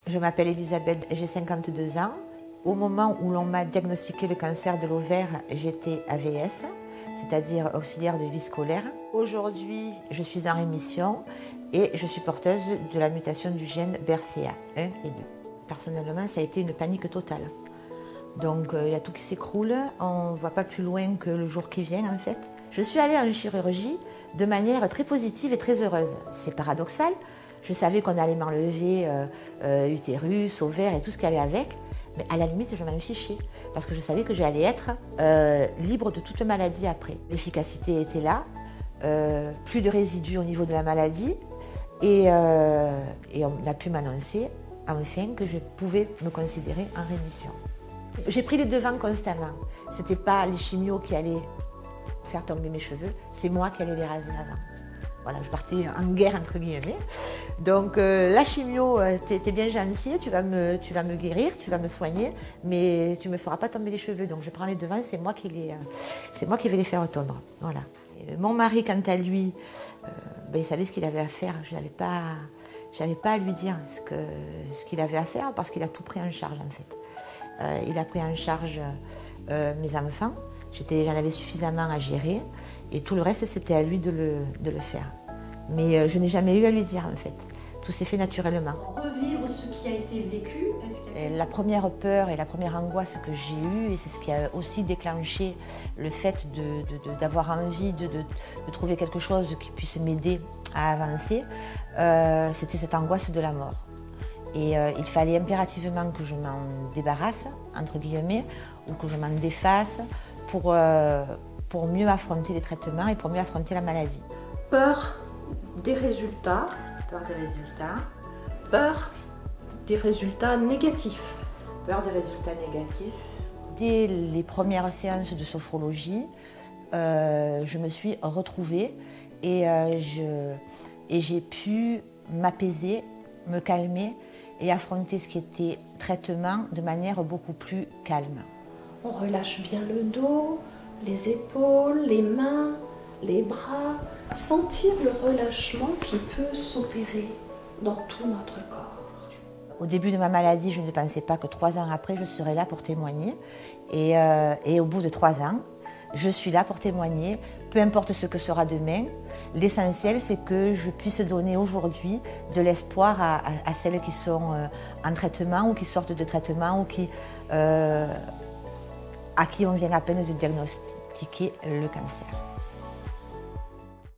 Je m'appelle Elisabeth, j'ai 52 ans. Au moment où l'on m'a diagnostiqué le cancer de l'ovaire, j'étais AVS, c'est-à-dire auxiliaire de vie scolaire. Aujourd'hui, je suis en rémission et je suis porteuse de la mutation du gène BRCA1 et 2. Personnellement, ça a été une panique totale. Donc il y a tout qui s'écroule, on ne voit pas plus loin que le jour qui vient en fait. Je suis allée en chirurgie de manière très positive et très heureuse. C'est paradoxal, je savais qu'on allait m'enlever utérus, ovaires et tout ce qui allait avec, mais à la limite je m'en fichais parce que je savais que j'allais être libre de toute maladie après. L'efficacité était là, plus de résidus au niveau de la maladie et on a pu m'annoncer enfin que je pouvais me considérer en rémission. J'ai pris les devants constamment. Ce n'était pas les chimios qui allaient faire tomber mes cheveux, c'est moi qui allais les raser avant. Voilà, je partais en guerre entre guillemets. Donc la chimio, t'es bien gentil, tu vas me guérir, tu vas me soigner, mais tu ne me feras pas tomber les cheveux. Donc je prends les devants, c'est moi qui vais les faire tondre. Voilà. Et mon mari, quant à lui, il savait ce qu'il avait à faire. Je n'avais pas à lui dire ce qu'il avait à faire parce qu'il a tout pris en charge en fait. Il a pris en charge mes enfants. J'en avais suffisamment à gérer et tout le reste, c'était à lui de le faire. Mais je n'ai jamais eu à lui dire en fait. Tout s'est fait naturellement. Revivre ce qui a été vécu, La première peur et la première angoisse que j'ai eue, et c'est ce qui a aussi déclenché le fait d'avoir envie de trouver quelque chose qui puisse m'aider à avancer, c'était cette angoisse de la mort. Et il fallait impérativement que je m'en débarrasse, entre guillemets, ou que je m'en défasse pour mieux affronter les traitements et pour mieux affronter la maladie. Peur des résultats. Peur des résultats. Peur des résultats négatifs. Peur des résultats négatifs. Dès les premières séances de sophrologie, je me suis retrouvée et j'ai pu m'apaiser, me calmer et affronter ce qui était traitement de manière beaucoup plus calme. On relâche bien le dos, les épaules, les mains, les bras, sentir le relâchement qui peut s'opérer dans tout notre corps. Au début de ma maladie, je ne pensais pas que 3 ans après, je serais là pour témoigner. Et au bout de 3 ans, je suis là pour témoigner, peu importe ce que sera demain. L'essentiel, c'est que je puisse donner aujourd'hui de l'espoir à celles qui sont en traitement ou qui sortent de traitement ou à qui on vient à peine de diagnostiquer le cancer.